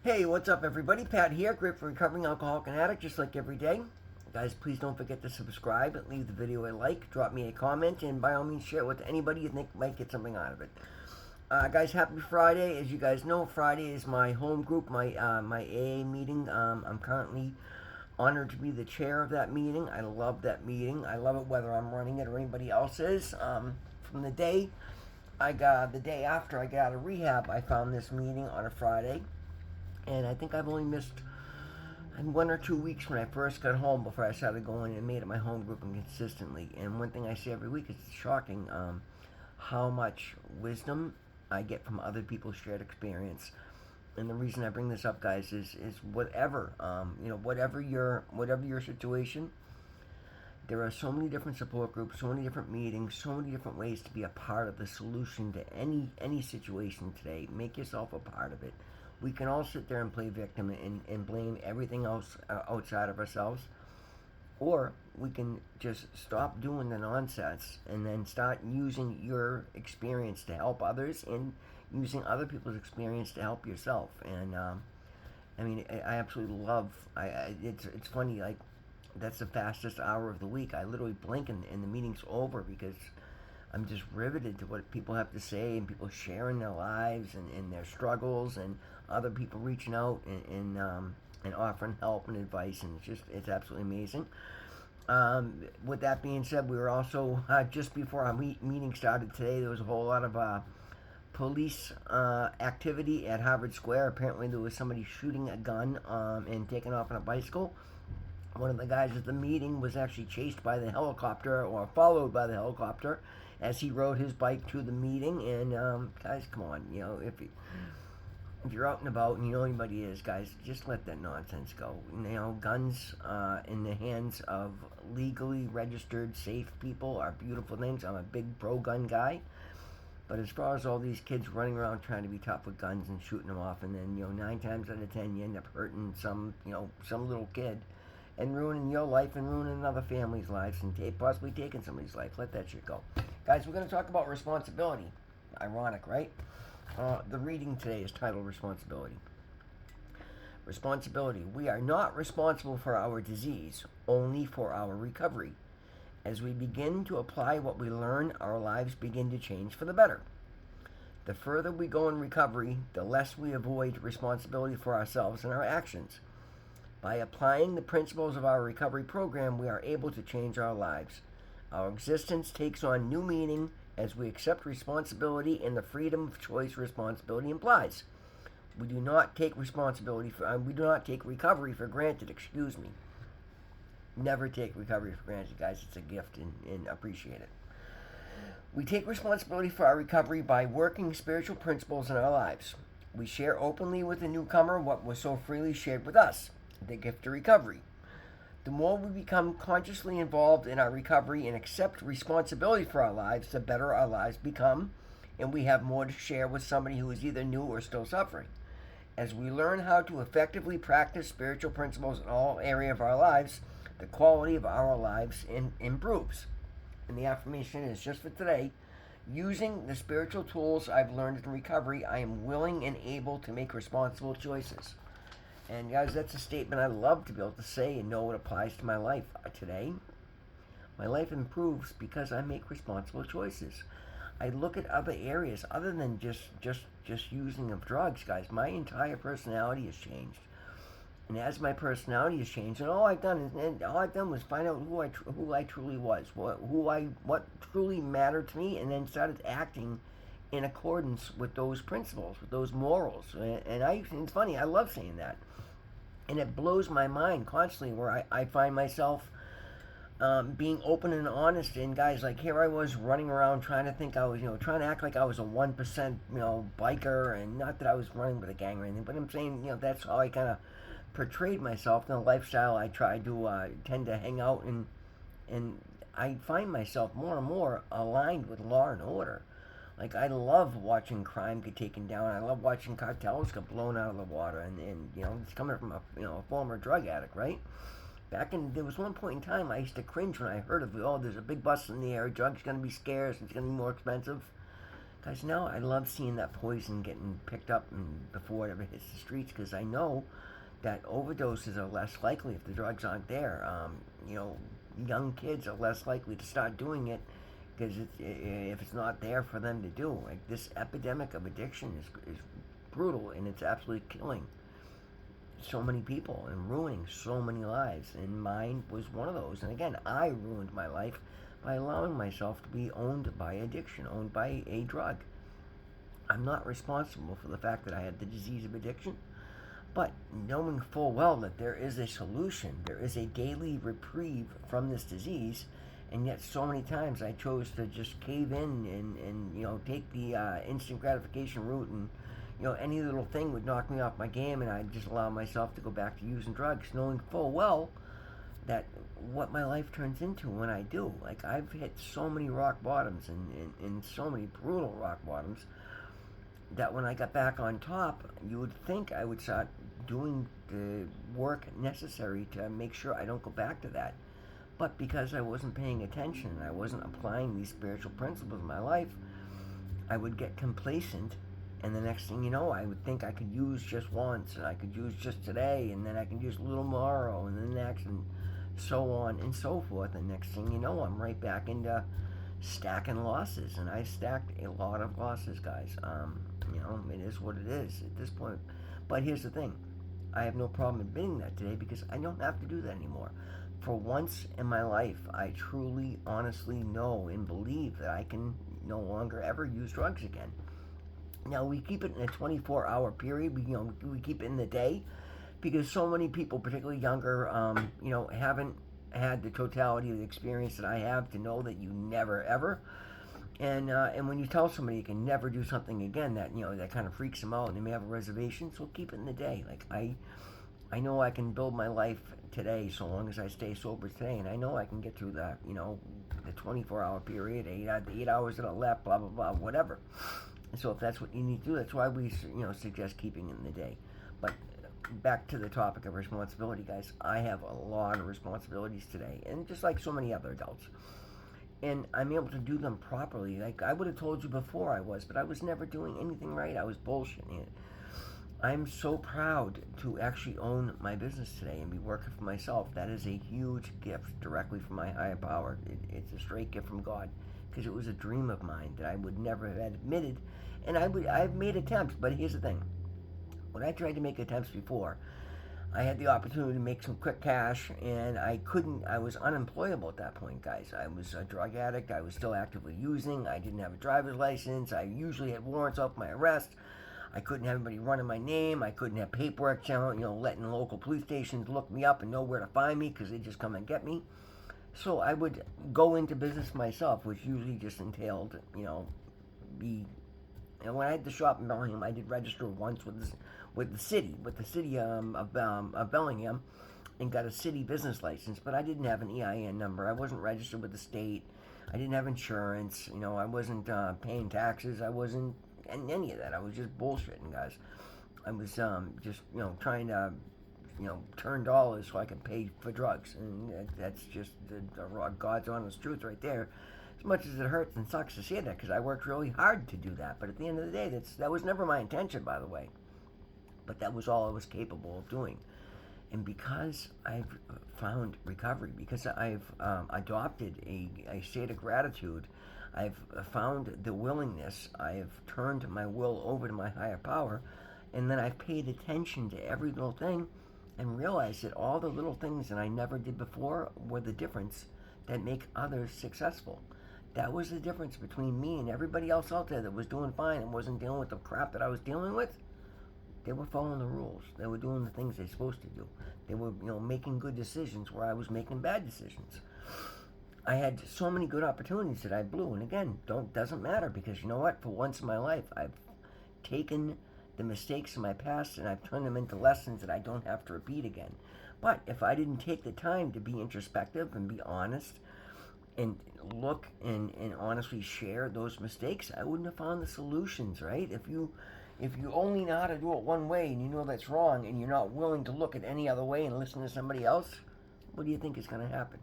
Hey, what's up, everybody? Pat here, great for recovering alcoholic and addict, just like every day. Guys, please don't forget to subscribe, leave the video a like, drop me a comment, and by all means share it with anybody you think might get something out of it. Guys, happy Friday. As you guys know, Friday is my home group, my AA meeting. I'm currently honored to be the chair of that meeting. I love that meeting. I love it whether I'm running it or anybody else is. From the day after I got out of rehab, I found this meeting on a Friday. And I think I've only missed 1 or 2 weeks when I first got home before I started going and made it my home group and consistently. And one thing I say every week is it's shocking how much wisdom I get from other people's shared experience. And the reason I bring this up, guys, is whatever whatever your situation. There are so many different support groups, so many different meetings, so many different ways to be a part of the solution to any situation today. Make yourself a part of it. We can all sit there and play victim and blame everything else outside of ourselves. Or we can just stop doing the nonsense and then start using your experience to help others and using other people's experience to help yourself. And I absolutely love. It's funny, like that's the fastest hour of the week. I literally blink and the meeting's over because I'm just riveted to what people have to say and people sharing their lives and their struggles and other people reaching out and offering help and advice, and it's absolutely amazing. With that being said, we were also just before our meeting started today. There was a whole lot of police activity at Harvard Square. Apparently, there was somebody shooting a gun and taking off on a bicycle. One of the guys at the meeting was actually chased by the helicopter or followed by the helicopter as he rode his bike to the meeting. And guys, come on, if you're out and about and you know anybody is, guys, just let that nonsense go. Guns in the hands of legally registered, safe people are beautiful things. I'm a big pro-gun guy. But as far as all these kids running around trying to be tough with guns and shooting them off, and then 9 times out of 10 you end up hurting some little kid and ruining your life and ruining another family's lives and possibly taking somebody's life. Let that shit go. Guys, we're going to talk about responsibility. Ironic, right? The reading today is titled Responsibility. Responsibility. We are not responsible for our disease, only for our recovery. As we begin to apply what we learn, our lives begin to change for the better. The further we go in recovery, the less we avoid responsibility for ourselves and our actions. By applying the principles of our recovery program, we are able to change our lives. Our existence takes on new meaning as we accept responsibility and the freedom of choice responsibility implies. We do not take recovery for granted. Excuse me. Never take recovery for granted, guys. It's a gift and appreciate it. We take responsibility for our recovery by working spiritual principles in our lives. We share openly with the newcomer what was so freely shared with us, the gift of recovery. The more we become consciously involved in our recovery and accept responsibility for our lives, the better our lives become, and we have more to share with somebody who is either new or still suffering. As we learn how to effectively practice spiritual principles in all areas of our lives, the quality of our lives improves. And the affirmation is just for today. Using the spiritual tools I've learned in recovery, I am willing and able to make responsible choices. And guys, that's a statement I love to be able to say and know it applies to my life today. My life improves because I make responsible choices. I look at other areas other than just using of drugs, guys. My entire personality has changed. And as my personality has changed, and all I've done was find out who I truly was, what truly mattered to me, and then started acting in accordance with those principles, with those morals. And it's funny, I love saying that. And it blows my mind constantly where I find myself being open and honest. And guys, like here I was running around trying to think I was, trying to act like I was a 1%, biker. And not that I was running with a gang or anything, but I'm saying, that's how I kind of portrayed myself in the lifestyle I try to tend to hang out and I find myself more and more aligned with law and order. Like, I love watching crime get taken down. I love watching cartels get blown out of the water. And it's coming from a former drug addict, right? There was one point in time I used to cringe when I heard of, there's a big bust in the air, drugs going to be scarce, it's going to be more expensive. Guys, now I love seeing that poison getting picked up and before it ever hits the streets, because I know that overdoses are less likely if the drugs aren't there. You know, young kids are less likely to start doing it because if it's not there for them to do. Like, this epidemic of addiction is brutal, and it's absolutely killing so many people and ruining so many lives. And mine was one of those. And again, I ruined my life by allowing myself to be owned by addiction, owned by a drug. I'm not responsible for the fact that I had the disease of addiction, but knowing full well that there is a solution, there is a daily reprieve from this disease, and yet so many times I chose to just cave in and you know, take the instant gratification route, and you know, any little thing would knock me off my game, and I'd just allow myself to go back to using drugs, knowing full well that what my life turns into when I do. Like, I've hit so many rock bottoms and so many brutal rock bottoms that when I got back on top, you would think I would start doing the work necessary to make sure I don't go back to that. But because I wasn't paying attention and I wasn't applying these spiritual principles in my life, I would get complacent, and the next thing you know, I would think I could use just once, and I could use just today, and then I can use a little tomorrow, and then next, and so on and so forth. And next thing you know, I'm right back into stacking losses, and I stacked a lot of losses, guys. You know, it is what it is at this point. But here's the thing. I have no problem admitting that today, because I don't have to do that anymore. For once in my life, I truly, honestly know and believe that I can no longer ever use drugs again. Now, we keep it in a 24-hour period. We keep it in the day, because so many people, particularly younger, you know, haven't had the totality of the experience that I have to know that you never ever. And when you tell somebody you can never do something again, that, you know, that kind of freaks them out, and they may have a reservation. So keep it in the day. Like, I know I can build my life today so long as I stay sober today, and I know I can get through that, you know, the 24-hour period, 8 hours that are left, blah blah blah, whatever. And so if that's what you need to do, that's why we, you know, suggest keeping it in the day. But back to the topic of responsibility, guys. I have a lot of responsibilities today, and just like so many other adults. And I'm able to do them properly. Like, I would have told you before I was, but I was never doing anything right. I was bullshitting it. I'm so proud to actually own my business today and be working for myself. That is a huge gift directly from my higher power. It's a straight gift from God, because it was a dream of mine that I would never have admitted. And I've made attempts, but here's the thing. When I tried to make attempts before, I had the opportunity to make some quick cash, and I couldn't. I was unemployable at that point, guys. I was a drug addict. I was still actively using. I didn't have a driver's license. I usually had warrants off my arrest. I couldn't have anybody running my name. I couldn't have paperwork, letting local police stations look me up and know where to find me, because they'd just come and get me. So I would go into business myself, which usually just entailed, and when I had the shop in Bellingham, I did register once with the city of Bellingham, and got a city business license. But I didn't have an EIN number. I wasn't registered with the state. I didn't have insurance. I wasn't paying taxes. I wasn't any of that. I was just bullshitting, guys. I was just trying to turn dollars so I could pay for drugs, and that's just the God's honest truth right there. As much as it hurts and sucks to say that, because I worked really hard to do that, but at the end of the day, that was never my intention, by the way. But that was all I was capable of doing. And because I've found recovery, because I've adopted a state of gratitude, I've found the willingness, I've turned my will over to my higher power, and then I've paid attention to every little thing and realized that all the little things that I never did before were the difference that make others successful. That was the difference between me and everybody else out there that was doing fine and wasn't dealing with the crap that I was dealing with. They were following the rules. They were doing the things they're supposed to do. They were, making good decisions where I was making bad decisions. I had so many good opportunities that I blew, and again, doesn't matter, because you know what? For once in my life, I've taken the mistakes in my past and I've turned them into lessons that I don't have to repeat again. But if I didn't take the time to be introspective and be honest and look and honestly share those mistakes, I wouldn't have found the solutions, right? If you only know how to do it one way and you know that's wrong, and you're not willing to look at any other way and listen to somebody else, what do you think is going to happen?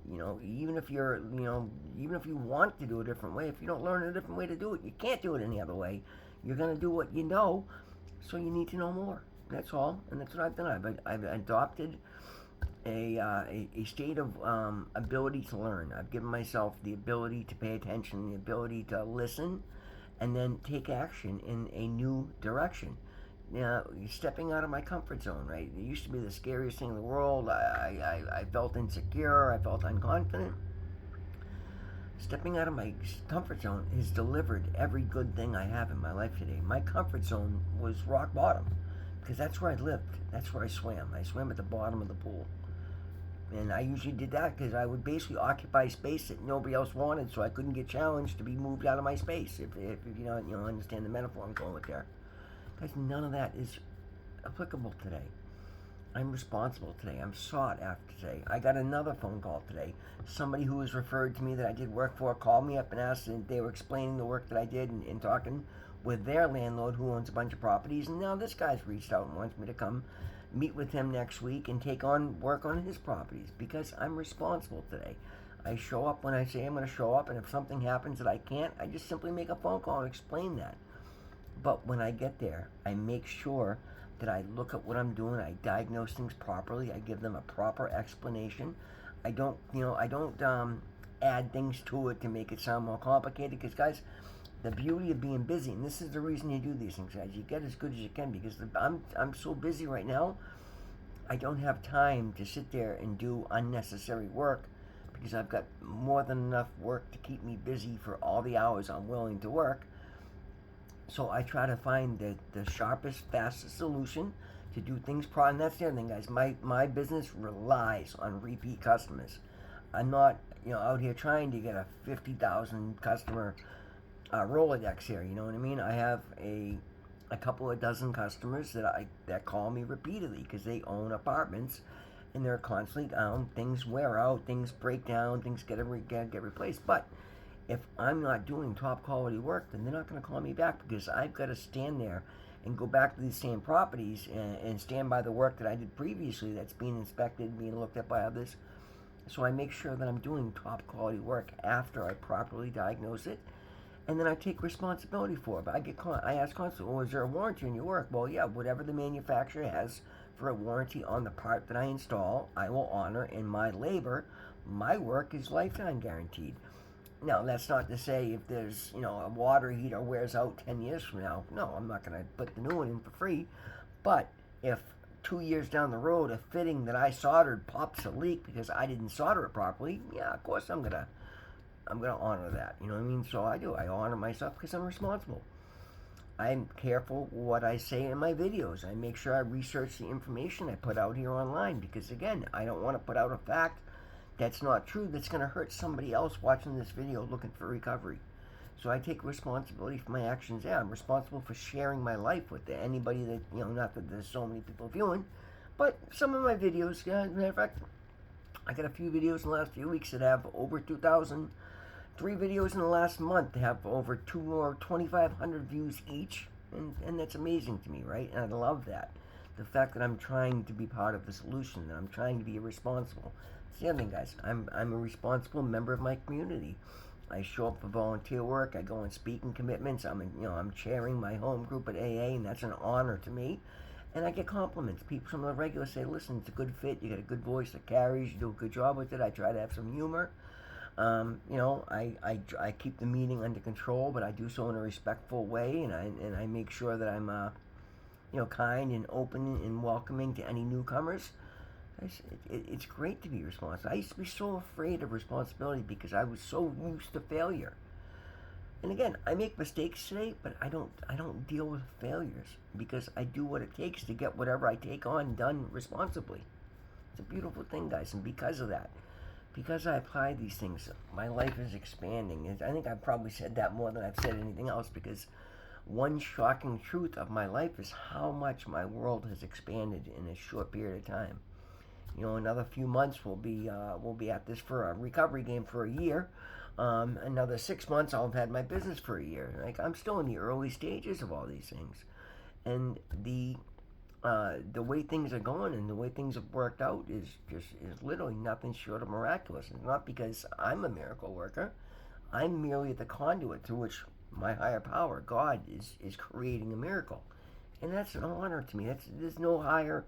Even if even if you want to do a different way, if you don't learn a different way to do it, you can't do it any other way. You're going to do what you know, so you need to know more. That's all, and that's what I've done. I've adopted a state of ability to learn. I've given myself the ability to pay attention, the ability to listen, and then take action in a new direction. Now, stepping out of my comfort zone, right? It used to be the scariest thing in the world. I felt insecure. I felt unconfident. Stepping out of my comfort zone has delivered every good thing I have in my life today. My comfort zone was rock bottom because that's where I lived. That's where I swam. I swam at the bottom of the pool. And I usually did that because I would basically occupy space that nobody else wanted, so I couldn't get challenged to be moved out of my space. If you understand the metaphor I'm going with there. Guys, none of that is applicable today. I'm responsible today. I'm sought after today. I got another phone call today. Somebody who was referred to me that I did work for called me up and asked, and they were explaining the work that I did and talking with their landlord who owns a bunch of properties. And now this guy's reached out and wants me to come meet with him next week and take on work on his properties because I'm responsible today. I show up when I say I'm going to show up, and if something happens that I can't, I just simply make a phone call and explain that. But when I get there, I make sure that I look at what I'm doing, I diagnose things properly, I give them a proper explanation. I don't add things to it to make it sound more complicated, because guys, the beauty of being busy, and this is the reason you do these things, guys, you get as good as you can, because I'm so busy right now, I don't have time to sit there and do unnecessary work, because I've got more than enough work to keep me busy for all the hours I'm willing to work. So I try to find the sharpest, fastest solution to do things properly. And that's the other thing, guys. My business relies on repeat customers. I'm not, out here trying to get a 50,000 customer Rolodex here. You know what I mean? I have a couple of dozen customers that call me repeatedly because they own apartments and they're constantly down. Things wear out, things break down, things get replaced. But if I'm not doing top quality work, then they're not going to call me back, because I've got to stand there and go back to these same properties and stand by the work that I did previously that's being inspected, being looked at by others. So I make sure that I'm doing top quality work after I properly diagnose it, and then I take responsibility for it. But I ask constantly, is there a warranty on your work? Well, yeah, whatever the manufacturer has for a warranty on the part that I install, I will honor in my labor. My work is lifetime guaranteed. Now, that's not to say if there's, a water heater wears out 10 years from now. No, I'm not going to put the new one in for free. But if 2 years down the road a fitting that I soldered pops a leak because I didn't solder it properly, yeah, of course I'm gonna honor that. You know what I mean? So I do. I honor myself because I'm responsible. I'm careful what I say in my videos. I make sure I research the information I put out here online, because again, I don't want to put out a fact that's not true, that's going to hurt somebody else watching this video looking for recovery. So I take responsibility for my actions. Yeah, I'm responsible for sharing my life with anybody that, not that there's so many people viewing, but some of my videos, as a matter of fact, I got a few videos in the last few weeks that have over 2,000, 3 videos in the last month have over 2,500 views each, and that's amazing to me, right? And I love that. The fact that I'm trying to be part of the solution, that I'm trying to be responsible. That's the other thing, guys. I'm a responsible member of my community. I show up for volunteer work. I go on speaking commitments. I'm chairing my home group at AA, and that's an honor to me. And I get compliments. People from the regular say, "Listen, it's a good fit. You got a good voice that carries. You do a good job with it." I try to have some humor. I keep the meeting under control, but I do so in a respectful way, and I make sure that I'm kind and open and welcoming to any newcomers. It's great to be responsible. I used to be so afraid of responsibility because I was so used to failure. And again, I make mistakes today, but I don't deal with failures, because I do what it takes to get whatever I take on done responsibly. It's a beautiful thing, guys, and because of that, because I apply these things, my life is expanding. I think I've probably said that more than I've said anything else, because one shocking truth of my life is how much my world has expanded in a short period of time. Another few months we'll be at this for a recovery game for a year. Another 6 months I'll have had my business for a year. I'm still in the early stages of all these things, and the the way things are going and the way things have worked out is literally nothing short of miraculous. It's not because I'm a miracle worker. I'm merely the conduit through which my higher power, God, is creating a miracle. And that's an honor to me. There's no higher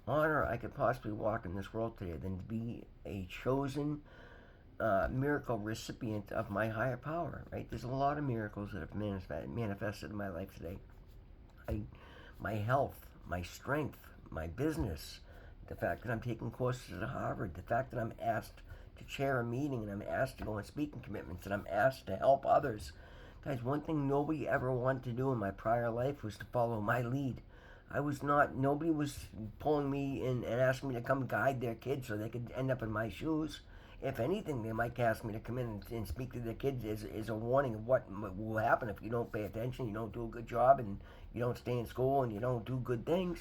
honor I could possibly walk in this world today than to be a chosen miracle recipient of my higher power, right? There's a lot of miracles that have manifested in my life today. My health, my strength, my business, the fact that I'm taking courses at Harvard, the fact that I'm asked to chair a meeting and I'm asked to go on speaking commitments and I'm asked to help others. Guys, one thing nobody ever wanted to do in my prior life was to follow my lead. Nobody was pulling me in and asking me to come guide their kids so they could end up in my shoes. If anything, they might ask me to come in and speak to their kids as a warning of what will happen if you don't pay attention, you don't do a good job, and you don't stay in school, and you don't do good things.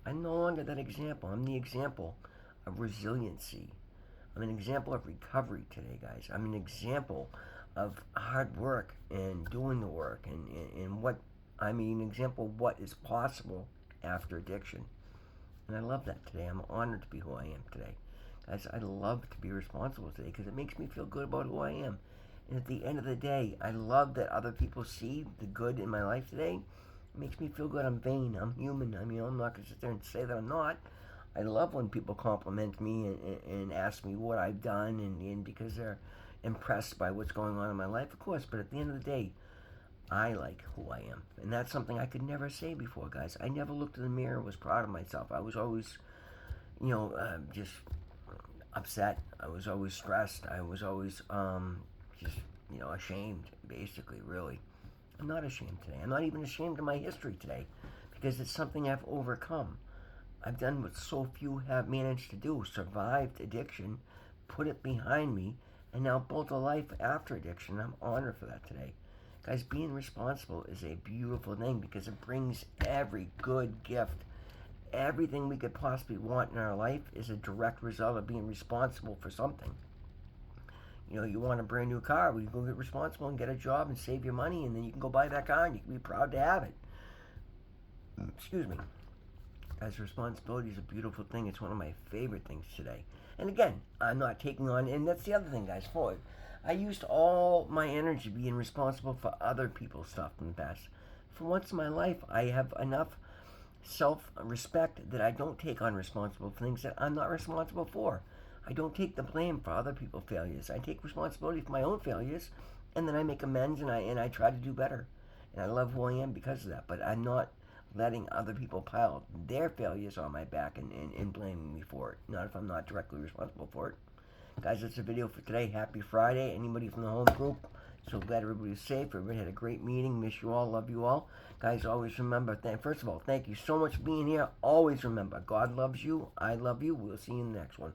I'm no longer that example. I'm the example of resiliency. I'm an example of recovery today, guys. I'm an example of hard work and doing the work and what, I mean, an example of what is possible after addiction. And I love that today. I'm honored to be who I am today. Guys, I love to be responsible today because it makes me feel good about who I am. And at the end of the day, I love that other people see the good in my life today. It makes me feel good. I'm vain. I'm human. I mean, I'm not going to sit there and say that I'm not. I love when people compliment me and ask me what I've done and because they're impressed by what's going on in my life, of course. But at the end of the day, I like who I am. And that's something I could never say before, guys. I never looked in the mirror and was proud of myself. I was always, just upset. I was always stressed. I was always just, ashamed, basically, really. I'm not ashamed today. I'm not even ashamed of my history today because it's something I've overcome. I've done what so few have managed to do, survived addiction, put it behind me, and now built a life after addiction. I'm honored for that today. Guys, being responsible is a beautiful thing because it brings every good gift. Everything we could possibly want in our life is a direct result of being responsible for something. You want a brand new car, well, you go get responsible and get a job and save your money, and then you can go buy that car and you can be proud to have it. Excuse me. Guys, responsibility is a beautiful thing. It's one of my favorite things today. And again, I'm not taking on, and that's the other thing, guys, for it. I used all my energy being responsible for other people's stuff in the past. For once in my life, I have enough self-respect that I don't take on responsible for things that I'm not responsible for. I don't take the blame for other people's failures. I take responsibility for my own failures, and then I make amends and I try to do better. And I love who I am because of that. But I'm not letting other people pile their failures on my back and blaming me for it. Not if I'm not directly responsible for it. Guys, that's the video for today. Happy Friday. Anybody from the home group? So glad everybody's safe. Everybody had a great meeting. Miss you all. Love you all. Guys, always remember, first of all, thank you so much for being here. Always remember, God loves you. I love you. We'll see you in the next one.